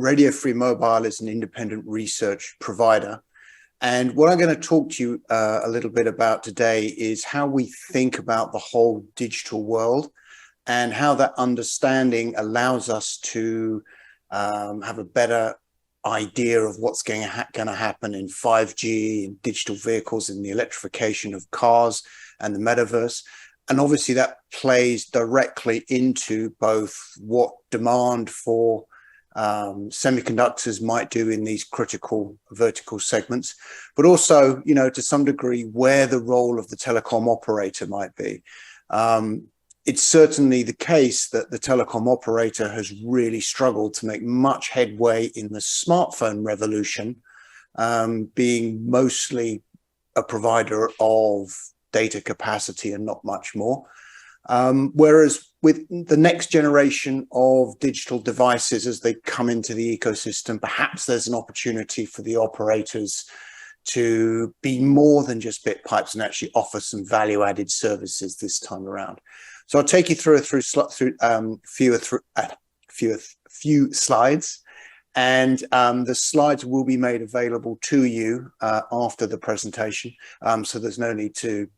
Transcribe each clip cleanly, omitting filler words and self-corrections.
Radio Free Mobile is an independent research provider. And what I'm going to talk to you a little bit about today is how we think about the whole digital world and how that understanding allows us to have a better idea of what's going to happen in 5G, in digital vehicles, in the electrification of cars and the metaverse. And obviously that plays directly into both what demand for semiconductors might do in these critical vertical segments, but also, to some degree, where the role of the telecom operator might be. It's certainly the case that the telecom operator has really struggled to make much headway in the smartphone revolution, being mostly a provider of data capacity and not much more. Whereas with the next generation of digital devices, as they come into the ecosystem, perhaps there's an opportunity for the operators to be more than just bit pipes and actually offer some value-added services this time around. So I'll take you through a few slides, and the slides will be made available to you after the presentation. So there's no need to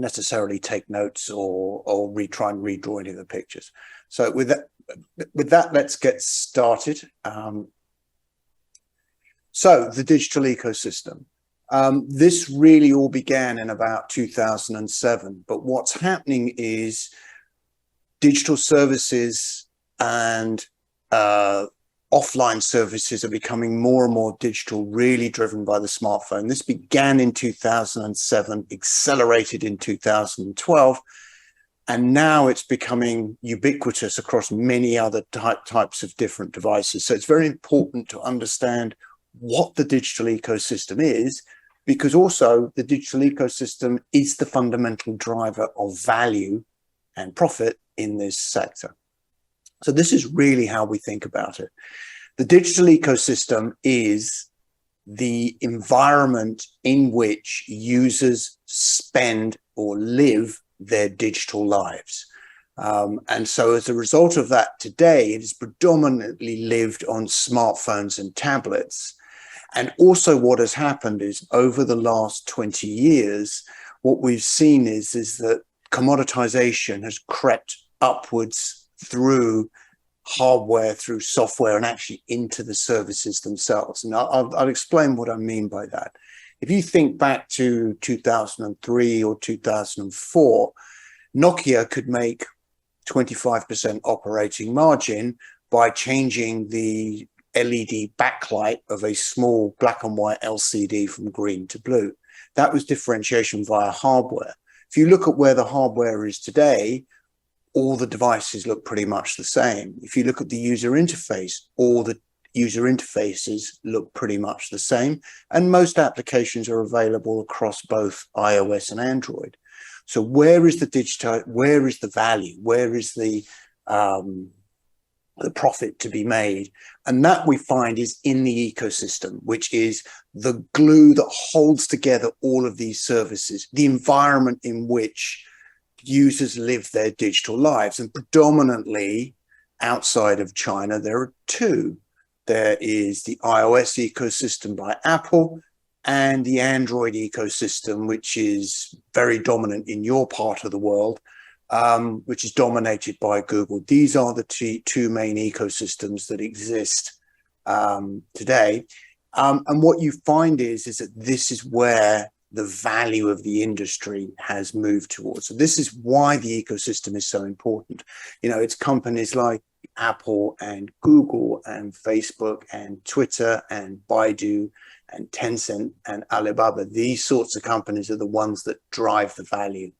necessarily take notes or try and redraw any of the pictures. So with that, let's get started. So the digital ecosystem. This really all began in about 2007, but what's happening is digital services and offline services are becoming more and more digital, really driven by the smartphone. This began in 2007, accelerated in 2012, and now it's becoming ubiquitous across many other types of different devices. So it's very important to understand what the digital ecosystem is, because also the digital ecosystem is the fundamental driver of value and profit in this sector. So this is really how we think about it. The digital ecosystem is the environment in which users spend or live their digital lives. And so as a result of that, today, it is predominantly lived on smartphones and tablets. And also what has happened is over the last 20 years, what we've seen is that commoditization has crept upwards through hardware, through software, and actually into the services themselves. And I'll explain what I mean by that. If you think back to 2003 or 2004, Nokia could make 25% operating margin by changing the LED backlight of a small black and white LCD from green to blue. That was differentiation via hardware. If you look at where the hardware is today, all the devices look pretty much the same. If you look at the user interface, all the user interfaces look pretty much the same. And most applications are available across both iOS and Android. So where is the digital, where is the value? Where is the profit to be made? And that we find is in the ecosystem, which is the glue that holds together all of these services, the environment in which users live their digital lives. And predominantly outside of China, there are two. There is the iOS ecosystem by Apple and the Android ecosystem, which is very dominant in your part of the world, which is dominated by Google. These are the two main ecosystems that exist today. And what you find is that this is where the value of the industry has moved towards. So this is why the ecosystem is so important. It's companies like Apple and Google and Facebook and Twitter and Baidu and Tencent and Alibaba. These sorts of companies are the ones that drive the value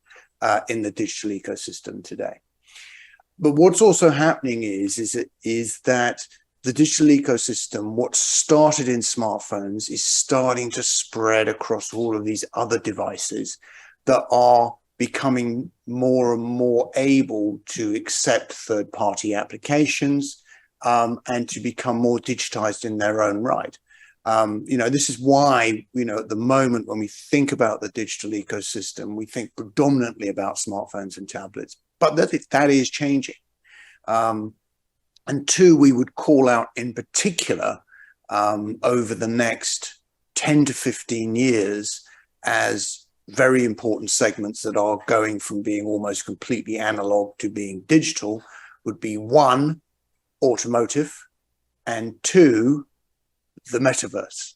in the digital ecosystem today. But what's also happening is that the digital ecosystem, what started in smartphones, is starting to spread across all of these other devices that are becoming more and more able to accept third-party applications and to become more digitized in their own right. This is why, at the moment when we think about the digital ecosystem, we think predominantly about smartphones and tablets, but that is changing. And two, we would call out in particular over the next 10 to 15 years as very important segments that are going from being almost completely analog to being digital would be one, automotive, and two, the metaverse.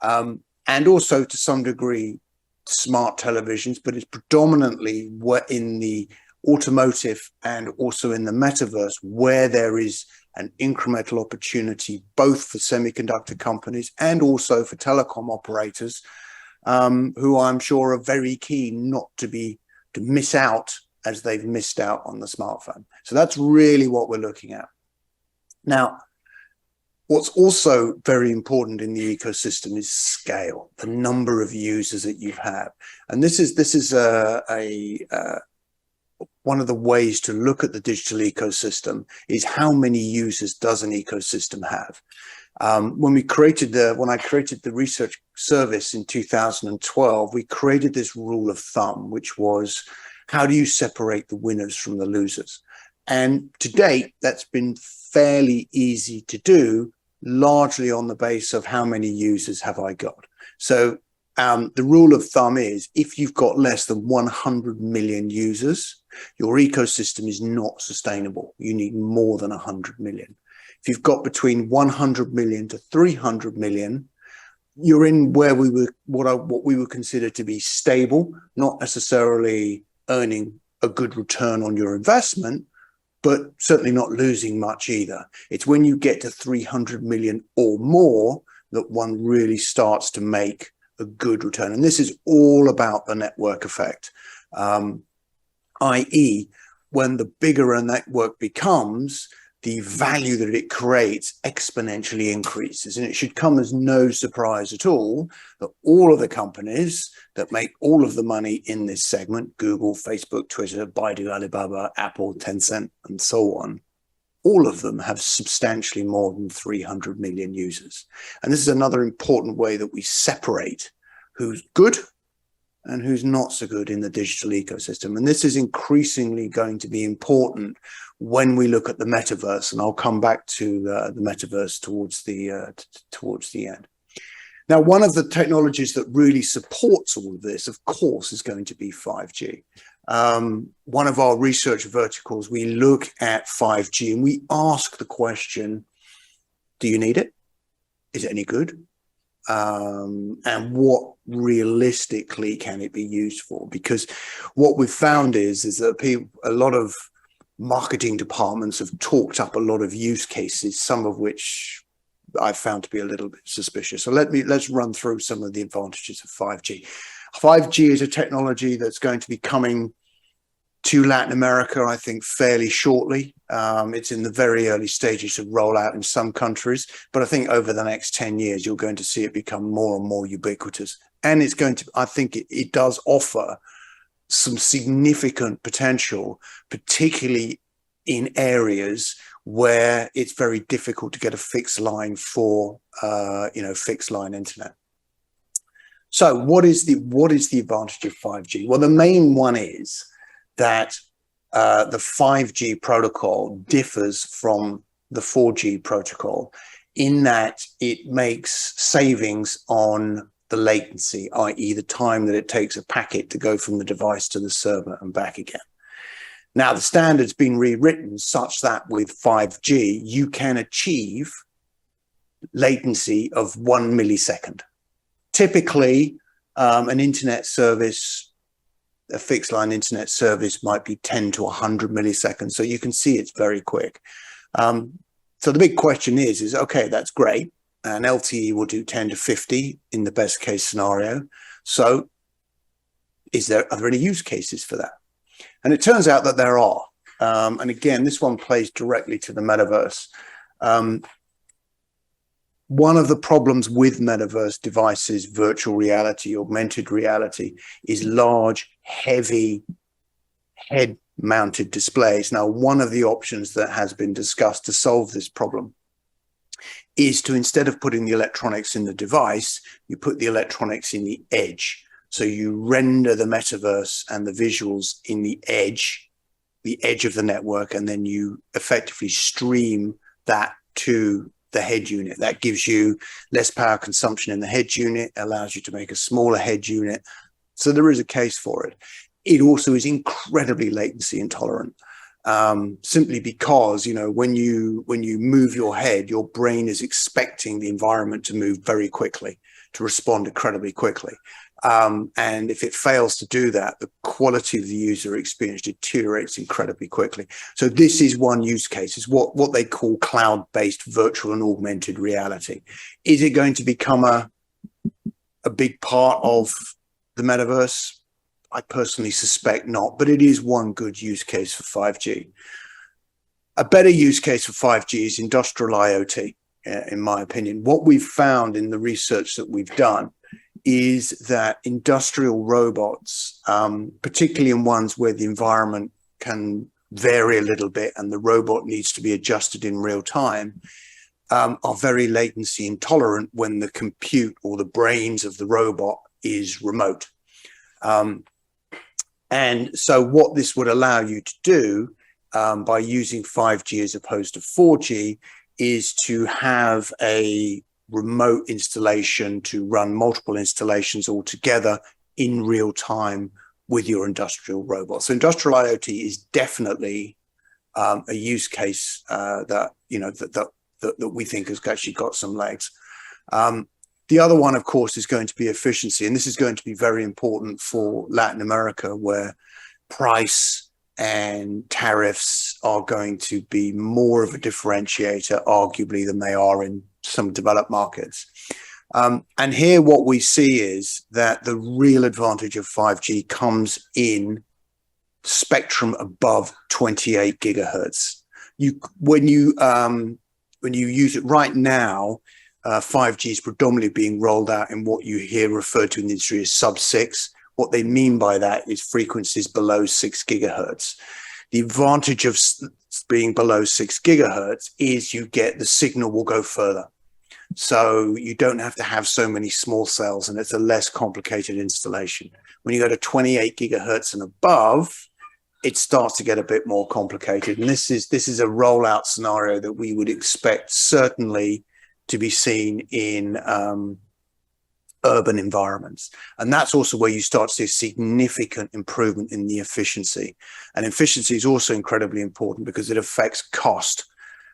And also to some degree, smart televisions, but it's predominantly in the automotive and also in the metaverse where there is an incremental opportunity both for semiconductor companies and also for telecom operators, who I'm sure are very keen not to miss out as they've missed out on the smartphone. So that's really what we're looking at. Now, what's also very important in the ecosystem is scale, the number of users that you have. And this is one of the ways to look at the digital ecosystem is how many users does an ecosystem have? When I created the research service in 2012, we created this rule of thumb, which was, how do you separate the winners from the losers? And to date, that's been fairly easy to do, largely on the base of how many users have I got. So the rule of thumb is if you've got less than 100 million users, your ecosystem is not sustainable. You need more than 100 million. If you've got between 100 million to 300 million, you're in where what we would consider to be stable, not necessarily earning a good return on your investment, but certainly not losing much either. It's when you get to 300 million or more that one really starts to make a good return. And this is all about the network effect, i.e., when the bigger a network becomes, the value that it creates exponentially increases. And it should come as no surprise at all that all of the companies that make all of the money in this segment, Google, Facebook, Twitter, Baidu, Alibaba, Apple, Tencent, and so on, all of them have substantially more than 300 million users. And this is another important way that we separate who's good and who's not so good in the digital ecosystem. And this is increasingly going to be important when we look at the metaverse. And I'll come back to the metaverse towards the end. Now, one of the technologies that really supports all of this, of course, is going to be 5G. One of our research verticals, we look at 5G and we ask the question, do you need it? Is it any good? And what realistically can it be used for? Because what we've found is that a lot of marketing departments have talked up a lot of use cases, some of which I've found to be a little bit suspicious. So let's run through some of the advantages of 5G. 5G is a technology that's going to be coming to Latin America, I think, fairly shortly. It's in the very early stages of rollout in some countries, but I think over the next 10 years, you're going to see it become more and more ubiquitous. And it's going to, I think it does offer some significant potential, particularly in areas where it's very difficult to get a fixed line for, fixed line internet. So what is the advantage of 5G? Well, the main one is that the 5G protocol differs from the 4G protocol in that it makes savings on the latency, i.e. the time that it takes a packet to go from the device to the server and back again. Now, the standard's been rewritten such that with 5G, you can achieve latency of 1 millisecond. Typically, an internet service, a fixed line internet service might be 10 to 100 milliseconds. So you can see it's very quick. So the big question is okay, that's great. And LTE will do 10 to 50 in the best case scenario. So are there any use cases for that? And it turns out that there are. And again, this one plays directly to the metaverse. One of the problems with metaverse devices, virtual reality, augmented reality, is large, heavy, head-mounted displays. Now, one of the options that has been discussed to solve this problem is to, instead of putting the electronics in the device, you put the electronics in the edge. So you render the metaverse and the visuals in the edge of the network, and then you effectively stream that to the head unit. That gives you less power consumption in the head unit, allows you to make a smaller head unit. So there is a case for it. It also is incredibly latency intolerant, simply because, you know, when you move your head, your brain is expecting the environment to move very quickly, to respond incredibly quickly. And if it fails to do that, the quality of the user experience deteriorates incredibly quickly. So this is one use case, is what they call cloud-based virtual and augmented reality. Is it going to become a big part of the metaverse? I personally suspect not, but it is one good use case for 5G. A better use case for 5G is industrial IoT, in my opinion. What we've found in the research that we've done is that industrial robots, particularly in ones where the environment can vary a little bit and the robot needs to be adjusted in real time, are very latency intolerant when the compute or the brains of the robot is remote. And so what this would allow you to do by using 5G as opposed to 4G is to have a remote installation to run multiple installations all together in real time with your industrial robot. So industrial IoT is definitely a use case that, you know, that we think has actually got some legs. The other one, of course, is going to be efficiency, and this is going to be very important for Latin America, where price and tariffs are going to be more of a differentiator, arguably, than they are in some developed markets. And here what we see is that the real advantage of 5G comes in spectrum above 28 gigahertz. When you use it right now, 5G is predominantly being rolled out in what you hear referred to in the industry as sub-6. What they mean by that is frequencies below 6 gigahertz. The advantage of being below 6 gigahertz is you get the signal will go further. So you don't have to have so many small cells, and it's a less complicated installation. When you go to 28 gigahertz and above, it starts to get a bit more complicated. And this is a rollout scenario that we would expect certainly to be seen in urban environments. And that's also where you start to see a significant improvement in the efficiency. And efficiency is also incredibly important because it affects cost.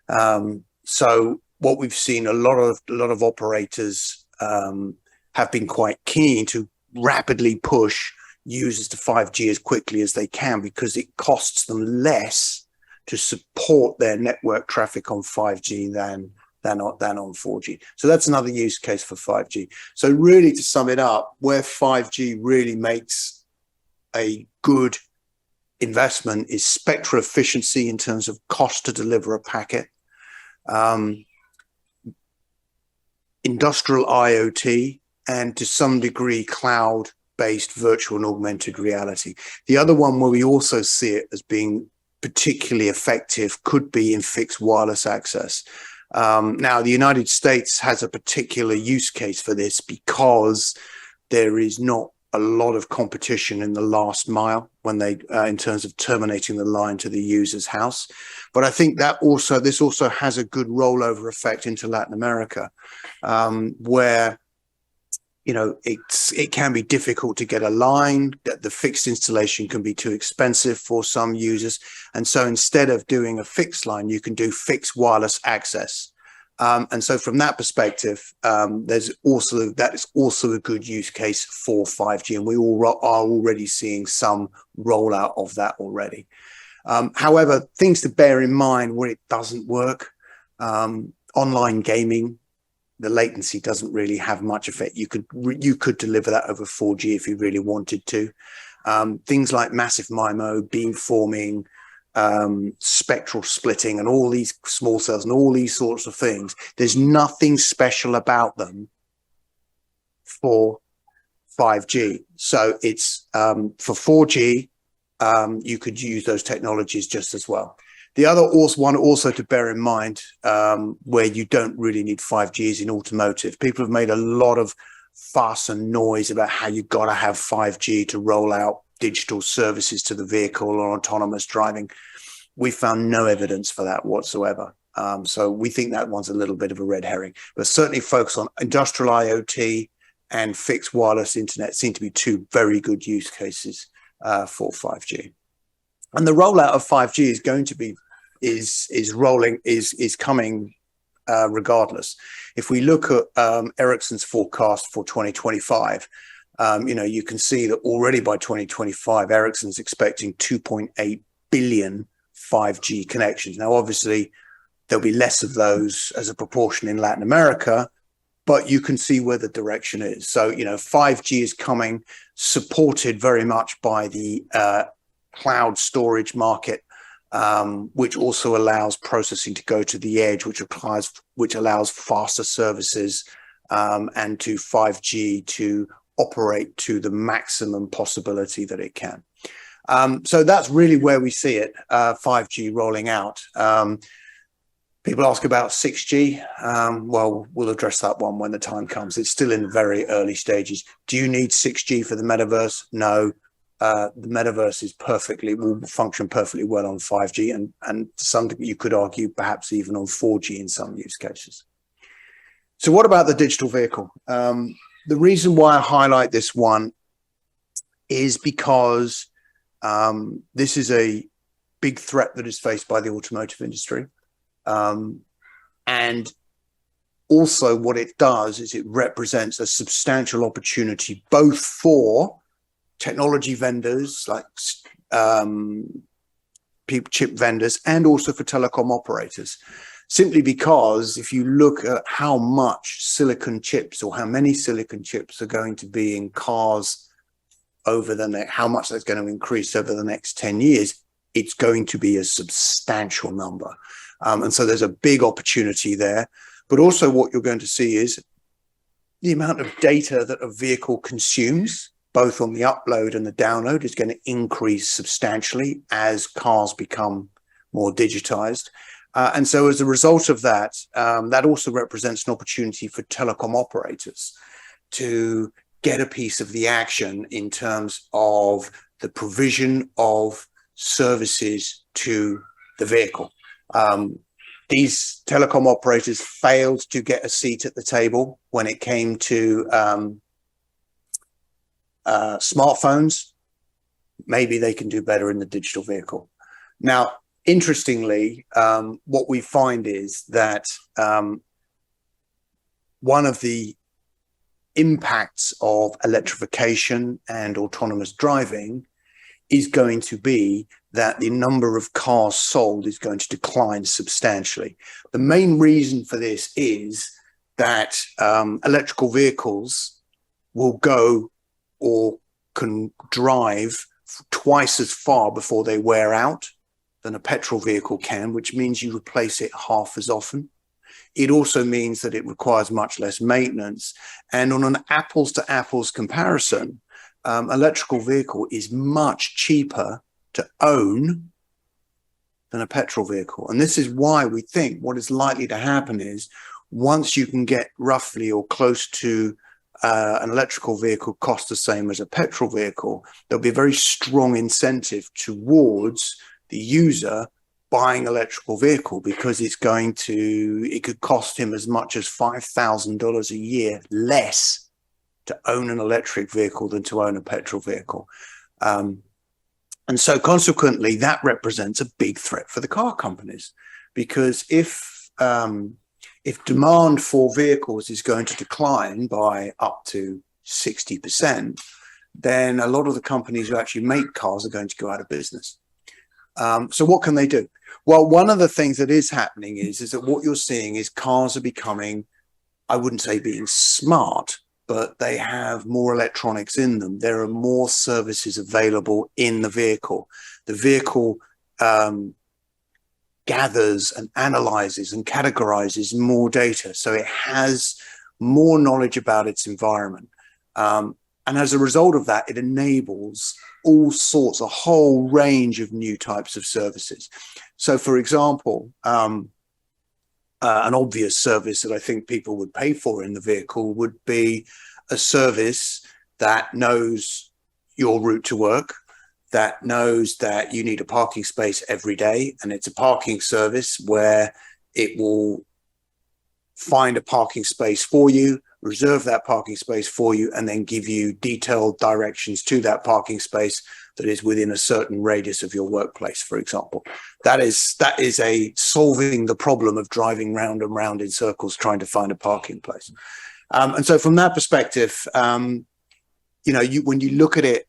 So what we've seen, a lot of operators have been quite keen to rapidly push users to 5G as quickly as they can, because it costs them less to support their network traffic on 5G than on 4G. So that's another use case for 5G. So really, to sum it up, where 5G really makes a good investment is spectral efficiency in terms of cost to deliver a packet, industrial IoT, and to some degree cloud-based virtual and augmented reality. The other one where we also see it as being particularly effective could be in fixed wireless access. Now, the United States has a particular use case for this because there is not a lot of competition in the last mile when they, in terms of terminating the line to the user's house. But I think that this also has a good rollover effect into Latin America, where, you know, it can be difficult to get a line, that the fixed installation can be too expensive for some users. And so instead of doing a fixed line, you can do fixed wireless access. And so from that perspective, that is also a good use case for 5G. And we are already seeing some rollout of that already. However, things to bear in mind where it doesn't work, online gaming, the latency doesn't really have much effect. You could deliver that over 4G if you really wanted to. Things like massive MIMO, beamforming, spectral splitting, and all these small cells and all these sorts of things, there's nothing special about them for 5G. So it's for 4G, you could use those technologies just as well. The other one also to bear in mind, where you don't really need 5G, is in automotive. People have made a lot of fuss and noise about how you've got to have 5G to roll out digital services to the vehicle or autonomous driving. We found no evidence for that whatsoever. So we think that one's a little bit of a red herring, but certainly focus on industrial IoT and fixed wireless internet seem to be two very good use cases for 5G. And the rollout of 5G is going to be is coming regardless. If we look at Ericsson's forecast for 2025, you can see that already by 2025, Ericsson's expecting 2.8 billion 5G connections. Now, obviously, there'll be less of those as a proportion in Latin America, but you can see where the direction is. So, 5G is coming, supported very much by the cloud storage market, which also allows processing to go to the edge, which allows faster services and to 5G to operate to the maximum possibility that it can. So that's really where we see it, 5G rolling out. People ask about 6G. Well, we'll address that one when the time comes. It's still in very early stages. Do you need 6G for the metaverse? No. The metaverse will function perfectly well on 5G, and something you could argue perhaps even on 4G in some use cases. So what about the digital vehicle? The reason why I highlight this one is because this is a big threat that is faced by the automotive industry. And also what it does is it represents a substantial opportunity both for technology vendors like chip vendors and also for telecom operators, simply because if you look at how much silicon chips or how many silicon chips are going to be in cars over the next, how much that's going to increase over the next 10 years, it's going to be a substantial number. And so there's a big opportunity there. But also what you're going to see is the amount of data that a vehicle consumes, both on the upload and the download, is going to increase substantially as cars become more digitized. And so as a result of that, that also represents an opportunity for telecom operators to get a piece of the action in terms of the provision of services to the vehicle. These telecom operators failed to get a seat at the table when it came to smartphones. Maybe they can do better in the digital vehicle. Now, interestingly, what we find is that one of the impacts of electrification and autonomous driving is going to be that the number of cars sold is going to decline substantially. The main reason for this is that electrical vehicles will go or can drive twice as far before they wear out than a petrol vehicle can, which means you replace it half as often. It also means that it requires much less maintenance. And on an apples to apples comparison, electrical vehicle is much cheaper to own than a petrol vehicle. And this is why we think what is likely to happen is once you can get roughly or close to an electrical vehicle cost the same as a petrol vehicle, there'll be a very strong incentive towards the user buying electrical vehicle, because it could cost him as much as $5,000 a year less to own an electric vehicle than to own a petrol vehicle. And so consequently, that represents a big threat for the car companies, because if demand for vehicles is going to decline by up to 60%, then a lot of the companies who actually make cars are going to go out of business. So what can they do? Well, one of the things that is happening is that what you're seeing is cars are becoming, I wouldn't say being smart, but they have more electronics in them. There are more services available in the vehicle. The vehicle gathers and analyzes and categorizes more data. So it has more knowledge about its environment. And as a result of that, it enables all sorts, a whole range of new types of services. So, for example, an obvious service that I think people would pay for in the vehicle would be a service that knows your route to work, that knows that you need a parking space every day. And it's a parking service where It will find a parking space for you, reserve that parking space for you, and then give you detailed directions to that parking space that is within a certain radius of your workplace, for example. That is a solving the problem of driving round and round in circles trying to find a parking place. And so from that perspective, when you look at it,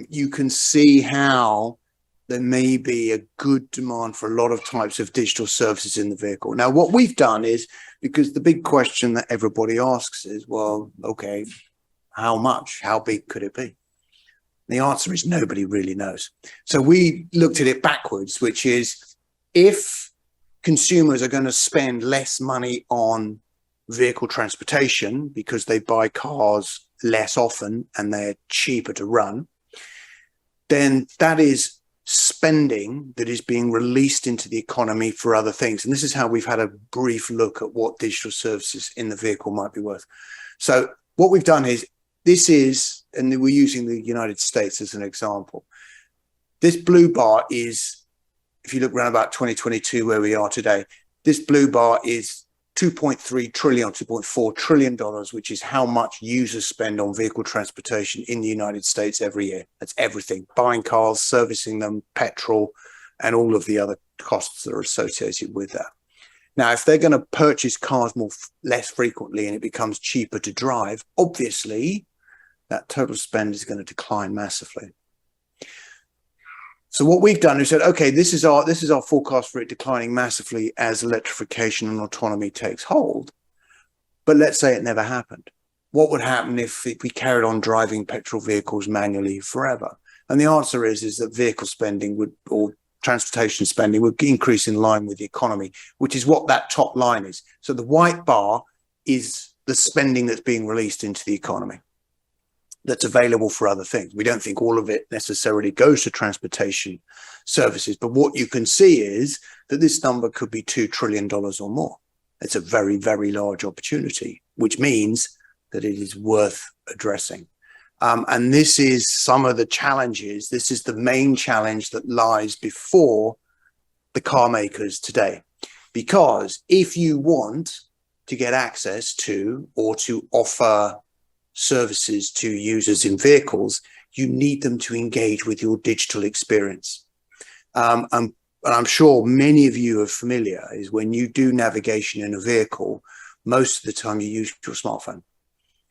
you can see how there may be a good demand for a lot of types of digital services in the vehicle. Now, what we've done is, because the big question that everybody asks is, well, okay, how much? How big could it be? The answer is nobody really knows. So we looked at it backwards, which is, if consumers are going to spend less money on vehicle transportation because they buy cars less often and they're cheaper to run, then that is spending that is being released into the economy for other things. And this is how we've had a brief look at what digital services in the vehicle might be worth. So what we've done is, and we're using the United States as an example. This blue bar is, if you look around about 2022, where we are today, this blue bar is $2.3 trillion, $2.4 trillion, which is how much users spend on vehicle transportation in the United States every year. That's everything: buying cars, servicing them, petrol, and all of the other costs that are associated with that. Now, if they're going to purchase cars less frequently and it becomes cheaper to drive, obviously that total spend is going to decline massively. So what we've done is said, okay, this is our forecast for it declining massively as electrification and autonomy takes hold. But let's say it never happened. What would happen if we carried on driving petrol vehicles manually forever? And the answer is that vehicle spending or transportation spending would increase in line with the economy, which is what that top line is. So the white bar is the spending that's being released into the economy, that's available for other things. We don't think all of it necessarily goes to transportation services, but what you can see is that this number could be $2 trillion or more. It's a very, very large opportunity, which means that it is worth addressing. And this is some of the challenges. This is the main challenge that lies before the car makers today. Because if you want to get access to or to offer services to users in vehicles, you need them to engage with your digital experience. And I'm sure many of you are familiar, is when you do navigation in a vehicle, most of the time you use your smartphone.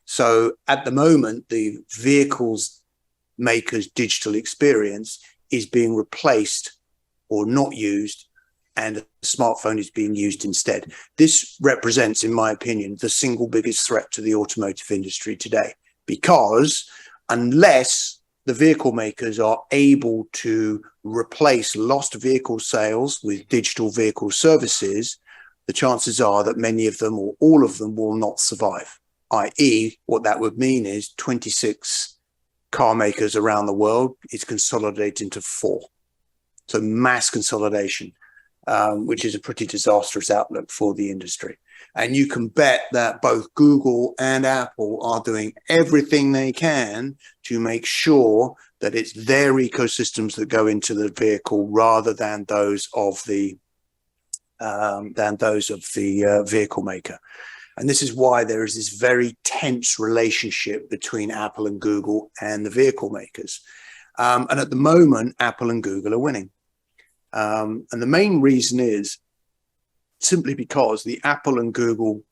So at the moment, the vehicle's maker's digital experience is being replaced or not used, and the smartphone is being used instead. This represents, in my opinion, the single biggest threat to the automotive industry today, because unless the vehicle makers are able to replace lost vehicle sales with digital vehicle services, the chances are that many of them or all of them will not survive, i.e. what that would mean is 26 car makers around the world is consolidated into 4. So mass consolidation. Which is a pretty disastrous outlook for the industry. And you can bet that both Google and Apple are doing everything they can to make sure that it's their ecosystems that go into the vehicle rather than those of the vehicle maker. And this is why there is this very tense relationship between Apple and Google and the vehicle makers. And at the moment, Apple and Google are winning. And the main reason is simply because the Apple and Google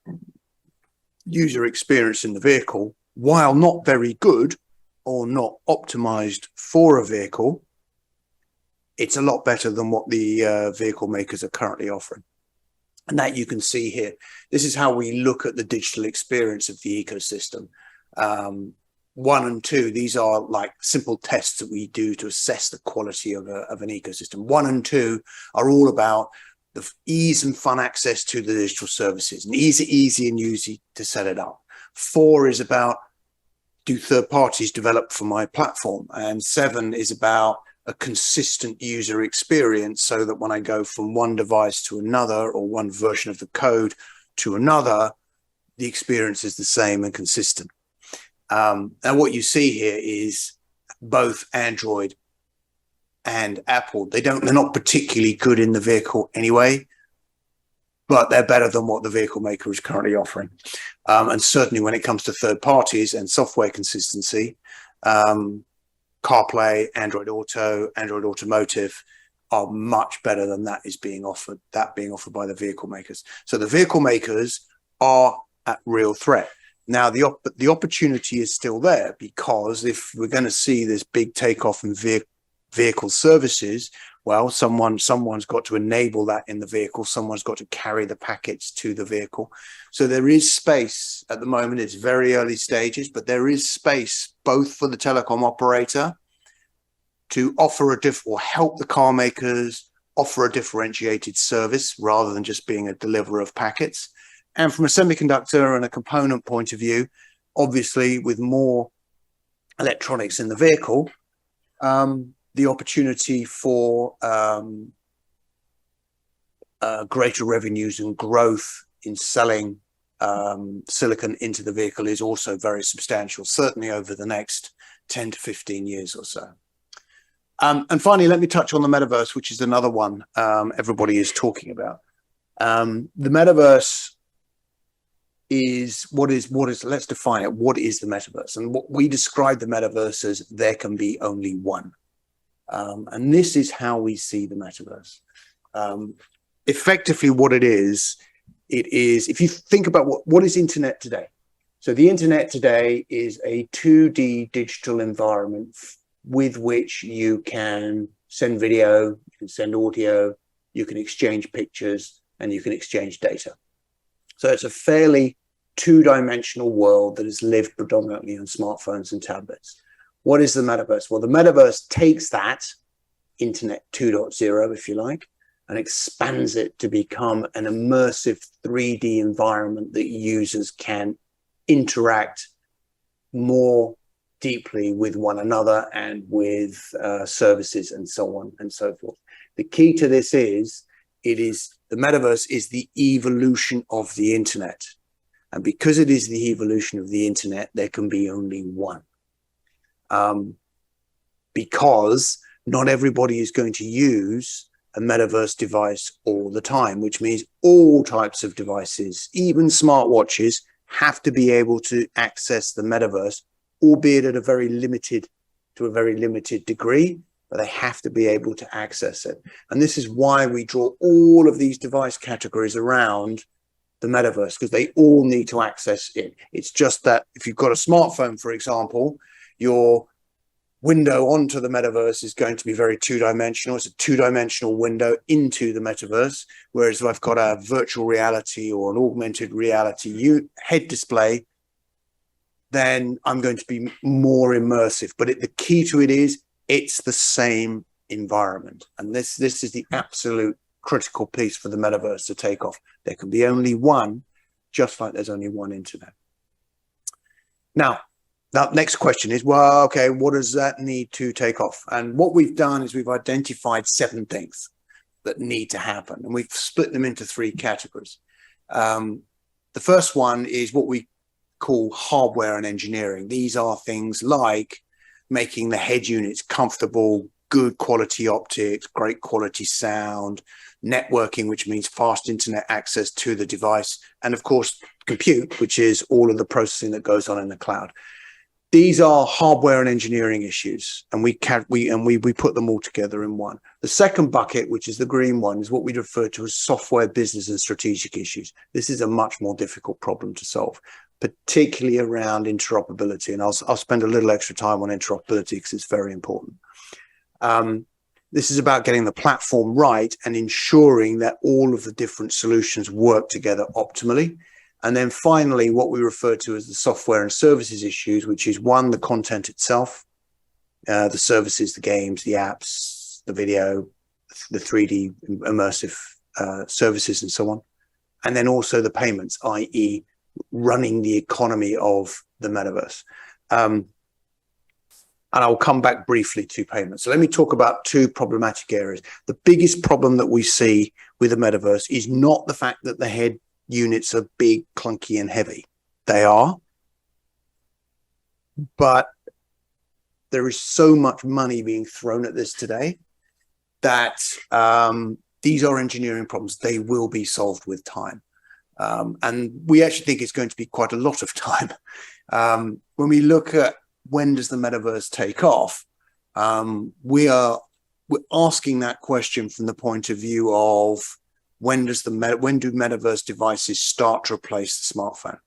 user experience in the vehicle, while not very good or not optimized for a vehicle, it's a lot better than what the vehicle makers are currently offering. And that you can see here. This is how we look at the digital experience of the ecosystem. 1 and 2, these are like simple tests that we do to assess the quality of an ecosystem. 1 and 2 are all about the ease and fun access to the digital services, and easy and easy to set it up. 4 is about, do third parties develop for my platform? And 7 is about a consistent user experience, so that when I go from one device to another or one version of the code to another, the experience is the same and consistent. And what you see here is both Android and Apple. They're not particularly good in the vehicle anyway, but they're better than what the vehicle maker is currently offering. And certainly when it comes to third parties and software consistency, CarPlay, Android Auto, Android Automotive are much better than that being offered by the vehicle makers. So the vehicle makers are at real threat. Now, the opportunity is still there, because if we're going to see this big takeoff in vehicle services, well, someone's got to enable that in the vehicle. Someone's got to carry the packets to the vehicle. So there is space at the moment. It's very early stages, but there is space both for the telecom operator to offer or help the car makers offer a differentiated service rather than just being a deliverer of packets. And from a semiconductor and a component point of view, obviously with more electronics in the vehicle, the opportunity for greater revenues and growth in selling silicon into the vehicle is also very substantial, certainly over the next 10 to 15 years or so. And finally, let me touch on the metaverse, which is another one everybody is talking about. The metaverse is let's define it. What is the metaverse? And what we describe the metaverse as, there can be only one. And this is how we see the metaverse. Effectively, what it is, if you think about what is internet today? So the internet today is a 2D digital environment with which you can send video, you can send audio, you can exchange pictures, and you can exchange data. So it's a fairly two-dimensional world that is lived predominantly on smartphones and tablets. What is the metaverse? Well, the metaverse takes that internet 2.0, if you like, and expands it to become an immersive 3D environment that users can interact more deeply with one another and with services and so on and so forth. The key to this is, the metaverse is the evolution of the internet. And because it is the evolution of the internet, there can be only one. Because not everybody is going to use a metaverse device all the time, which means all types of devices, even smartwatches, have to be able to access the metaverse, albeit at a very limited degree, but they have to be able to access it. And this is why we draw all of these device categories around the metaverse, because they all need to access it. It's just that if you've got a smartphone, for example, your window onto the metaverse is going to be very two-dimensional. It's a two-dimensional window into the metaverse. Whereas if I've got a virtual reality or an augmented reality head display, then I'm going to be more immersive. But the key to it is, it's the same environment. And this is the absolute critical piece for the metaverse to take off. There can be only one, just like there's only one internet. Now, that next question is, well, okay, what does that need to take off? And what we've done is we've identified 7 things that need to happen. And we've split them into 3 categories. The first one is what we call hardware and engineering. These are things like making the head units comfortable, good quality optics, great quality sound, networking, which means fast internet access to the device, and of course, compute, which is all of the processing that goes on in the cloud. These are hardware and engineering issues, and we put them all together in one. The second bucket, which is the green one, is what we refer to as software, business, and strategic issues. This is a much more difficult problem to solve, particularly around interoperability. And I'll spend a little extra time on interoperability because it's very important. This is about getting the platform right and ensuring that all of the different solutions work together optimally. And then finally, what we refer to as the software and services issues, which is 1, the content itself, the services, the games, the apps, the video, the 3D immersive services and so on. And then also the payments, i.e. running the economy of the metaverse. And I'll come back briefly to payments. So let me talk about 2 problematic areas. The biggest problem that we see with the metaverse is not the fact that the head units are big, clunky, and heavy. They are. But there is so much money being thrown at this today that these are engineering problems. They will be solved with time. And we actually think it's going to be quite a lot of time. When we look at when does the metaverse take off, we're asking that question from the point of view of when do metaverse devices start to replace the smartphone?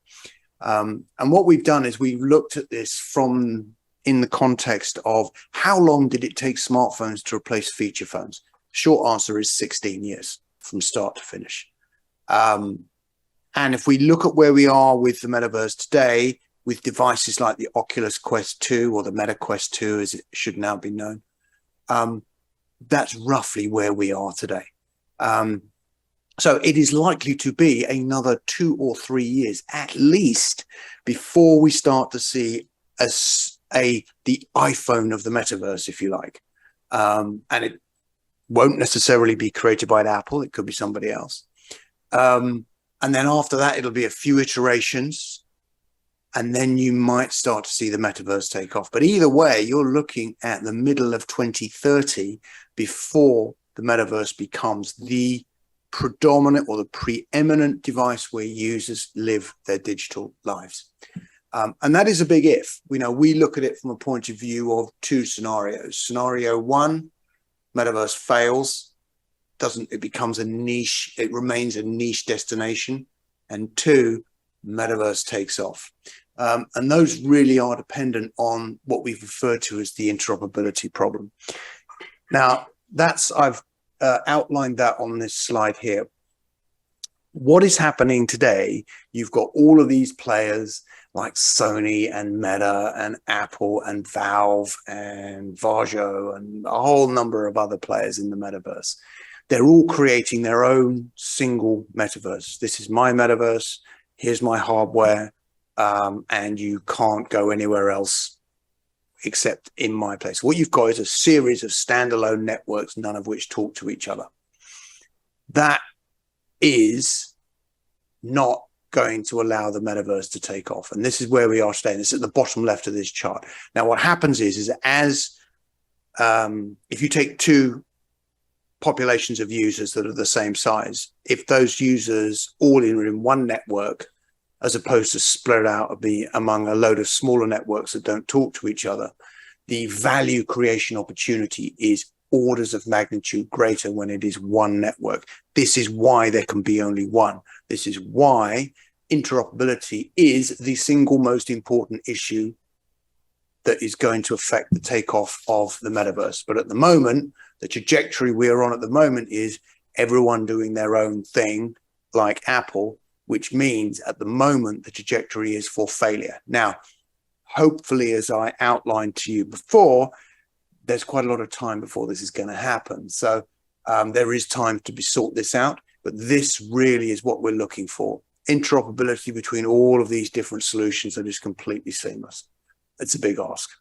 And what we've done is we've looked at this in the context of how long did it take smartphones to replace feature phones? Short answer is 16 years from start to finish. And if we look at where we are with the metaverse today, with devices like the Oculus Quest 2 or the Meta Quest 2, as it should now be known, that's roughly where we are today. So it is likely to be another 2 or 3 years at least before we start to see the iPhone of the metaverse, if you like. And it won't necessarily be created by Apple. It could be somebody else. And then after that, it'll be a few iterations. And then you might start to see the metaverse take off. But either way, you're looking at the middle of 2030 before the metaverse becomes the predominant or the preeminent device where users live their digital lives. And that is a big if. We look at it from a point of view of two scenarios. Scenario one, metaverse fails. It becomes a niche, it remains a niche destination. And two, metaverse takes off. And those really are dependent on what we've referred to as the interoperability problem. Now, I've outlined that on this slide here. What is happening today, you've got all of these players like Sony and Meta and Apple and Valve and Varjo and a whole number of other players in the metaverse. They're all creating their own single metaverse. This is my metaverse. Here's my hardware. And you can't go anywhere else except in my place. What you've got is a series of standalone networks, none of which talk to each other. That is not going to allow the metaverse to take off. And this is where we are today. This is at the bottom left of this chart. Now, what happens is if you take two populations of users that are the same size, if those users all are in one network, as opposed to spread out among a load of smaller networks that don't talk to each other, the value creation opportunity is orders of magnitude greater when it is one network. This is why there can be only one. This is why interoperability is the single most important issue that is going to affect the takeoff of the metaverse. But at the moment, the trajectory we're on at the moment is everyone doing their own thing, like Apple, which means at the moment, the trajectory is for failure. Now, hopefully, as I outlined to you before, there's quite a lot of time before this is going to happen. So there is time to sort this out, but this really is what we're looking for. Interoperability between all of these different solutions that is completely seamless. It's a big ask.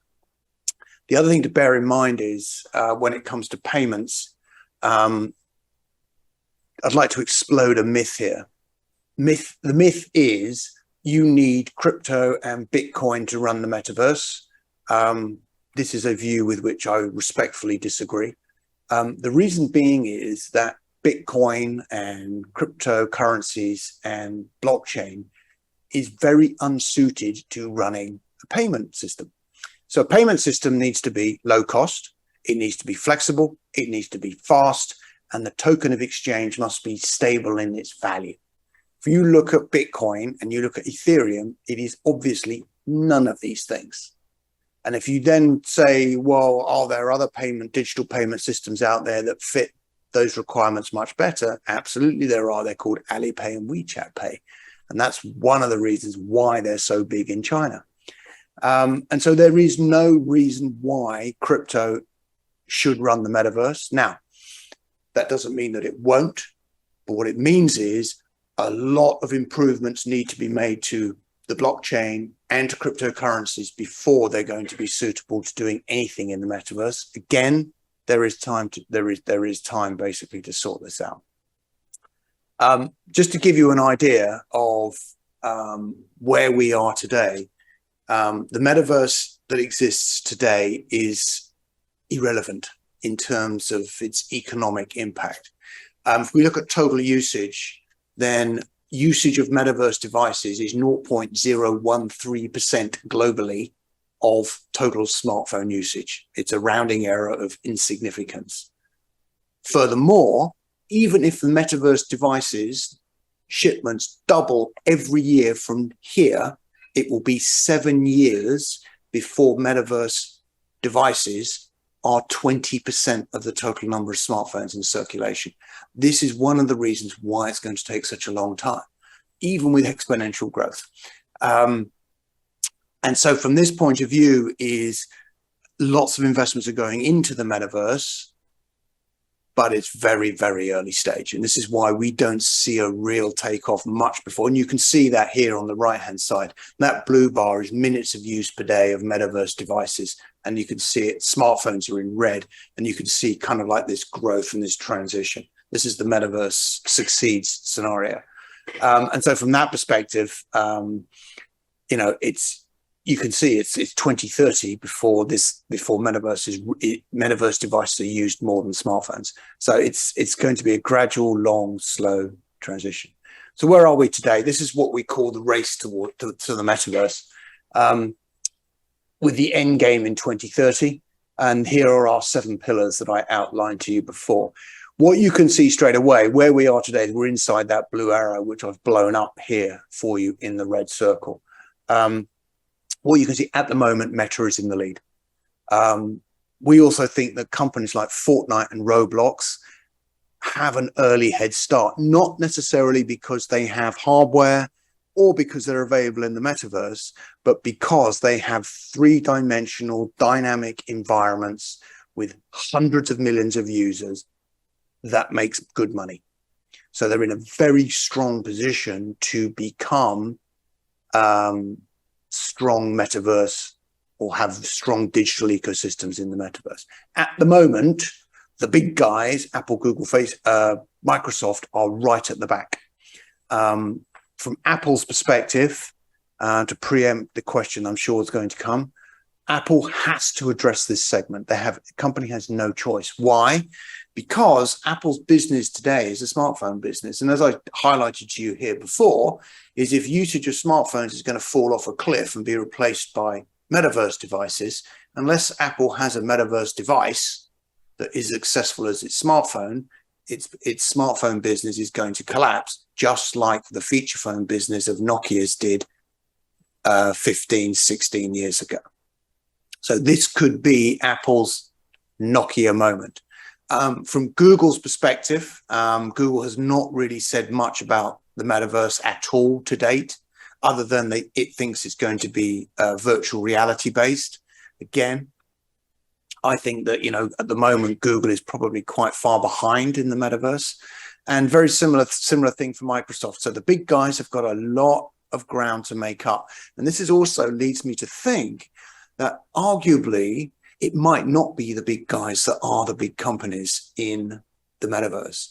The other thing to bear in mind is when it comes to payments, I'd like to explode a myth here. The myth is you need crypto and Bitcoin to run the metaverse. This is a view with which I respectfully disagree. The reason being is that Bitcoin and cryptocurrencies and blockchain is very unsuited to running a payment system. So a payment system needs to be low cost, it needs to be flexible, it needs to be fast, and the token of exchange must be stable in its value. If you look at Bitcoin and you look at Ethereum, it is obviously none of these things. And if you then say, well, are there other digital payment systems out there that fit those requirements much better? Absolutely there are. They're called Alipay and WeChat Pay. And that's one of the reasons why they're so big in China. And so there is no reason why crypto should run the metaverse. Now, that doesn't mean that it won't, but what it means is a lot of improvements need to be made to the blockchain and to cryptocurrencies before they're going to be suitable to doing anything in the metaverse. Again, there is time basically to sort this out. Just to give you an idea of where we are today, the metaverse that exists today is irrelevant in terms of its economic impact. If we look at total usage, then usage of metaverse devices is 0.013% globally of total smartphone usage. It's a rounding error of insignificance. Furthermore, even if the metaverse devices shipments double every year from here, it will be 7 years before metaverse devices are 20% of the total number of smartphones in circulation. This is one of the reasons why it's going to take such a long time, even with exponential growth. And so from this point of view is lots of investments are going into the metaverse, but it's very, very early stage. And this is why we don't see a real takeoff much before. And you can see that here on the right-hand side. That blue bar is minutes of use per day of metaverse devices. And you can see it, smartphones are in red, and you can see kind of like this growth and this transition. This is the metaverse succeeds scenario. And so from that perspective, you know, you can see it's 2030 before metaverse devices are used more than smartphones. So it's going to be a gradual, long, slow transition. So where are we today? This is what we call the race to the metaverse, with the end game in 2030. And here are our 7 pillars that I outlined to you before. What you can see straight away, where we are today, we're inside that blue arrow, which I've blown up here for you in the red circle. What you can see at the moment, Meta is in the lead. We also think that companies like Fortnite and Roblox have an early head start, not necessarily because they have hardware or because they're available in the metaverse, but because they have 3-dimensional dynamic environments with hundreds of millions of users that makes good money. So they're in a very strong position to become strong metaverse or have strong digital ecosystems in the metaverse. At the moment, the big guys, Apple, Google, Microsoft, are right at the back. From Apple's perspective, to preempt the question I'm sure is going to come, Apple has to address this segment. The company has no choice. Why? Because Apple's business today is a smartphone business. And as I highlighted to you here before, is if usage of smartphones is going to fall off a cliff and be replaced by metaverse devices, unless Apple has a metaverse device that is successful as its smartphone, its smartphone business is going to collapse, just like the feature phone business of Nokia's did 15, 16 years ago. So this could be Apple's Nokia moment. From Google's perspective, Google has not really said much about the metaverse at all to date, other than it thinks it's going to be virtual reality based. Again, I think that, you know, at the moment, Google is probably quite far behind in the metaverse, and very similar thing for Microsoft. So the big guys have got a lot of ground to make up. And this is also leads me to think that arguably it might not be the big guys that are the big companies in the metaverse.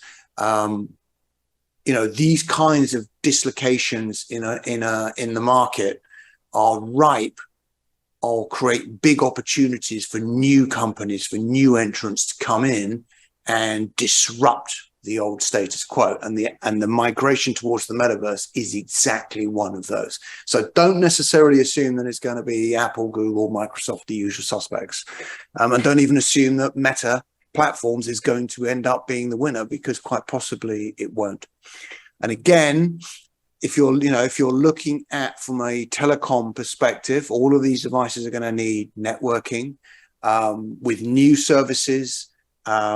You know, these kinds of dislocations in the market are ripe or create big opportunities for new companies, for new entrants to come in and disrupt the old status quo. And the migration towards the metaverse is exactly one of those. So don't necessarily assume that it's going to be Apple, Google, Microsoft, the usual suspects. And don't even assume that Meta Platforms is going to end up being the winner, because quite possibly it won't. And again, if you're looking at from a telecom perspective, all of these devices are going to need networking with new services,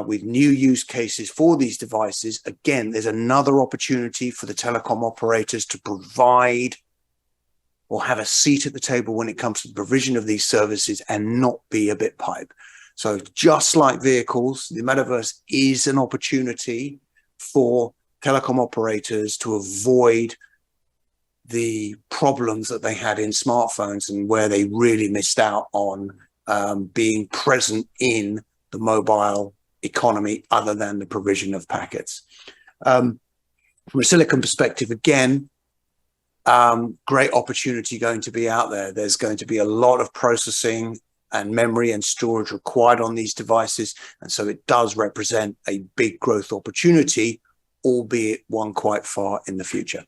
with new use cases for these devices. Again, there's another opportunity for the telecom operators to provide or have a seat at the table when it comes to the provision of these services and not be a bit pipe. So just like vehicles, the metaverse is an opportunity for telecom operators to avoid the problems that they had in smartphones and where they really missed out on being present in the mobile economy other than the provision of packets. From a silicon perspective, again, great opportunity going to be out there. There's going to be a lot of processing and memory and storage required on these devices. And so it does represent a big growth opportunity albeit one quite far in the future.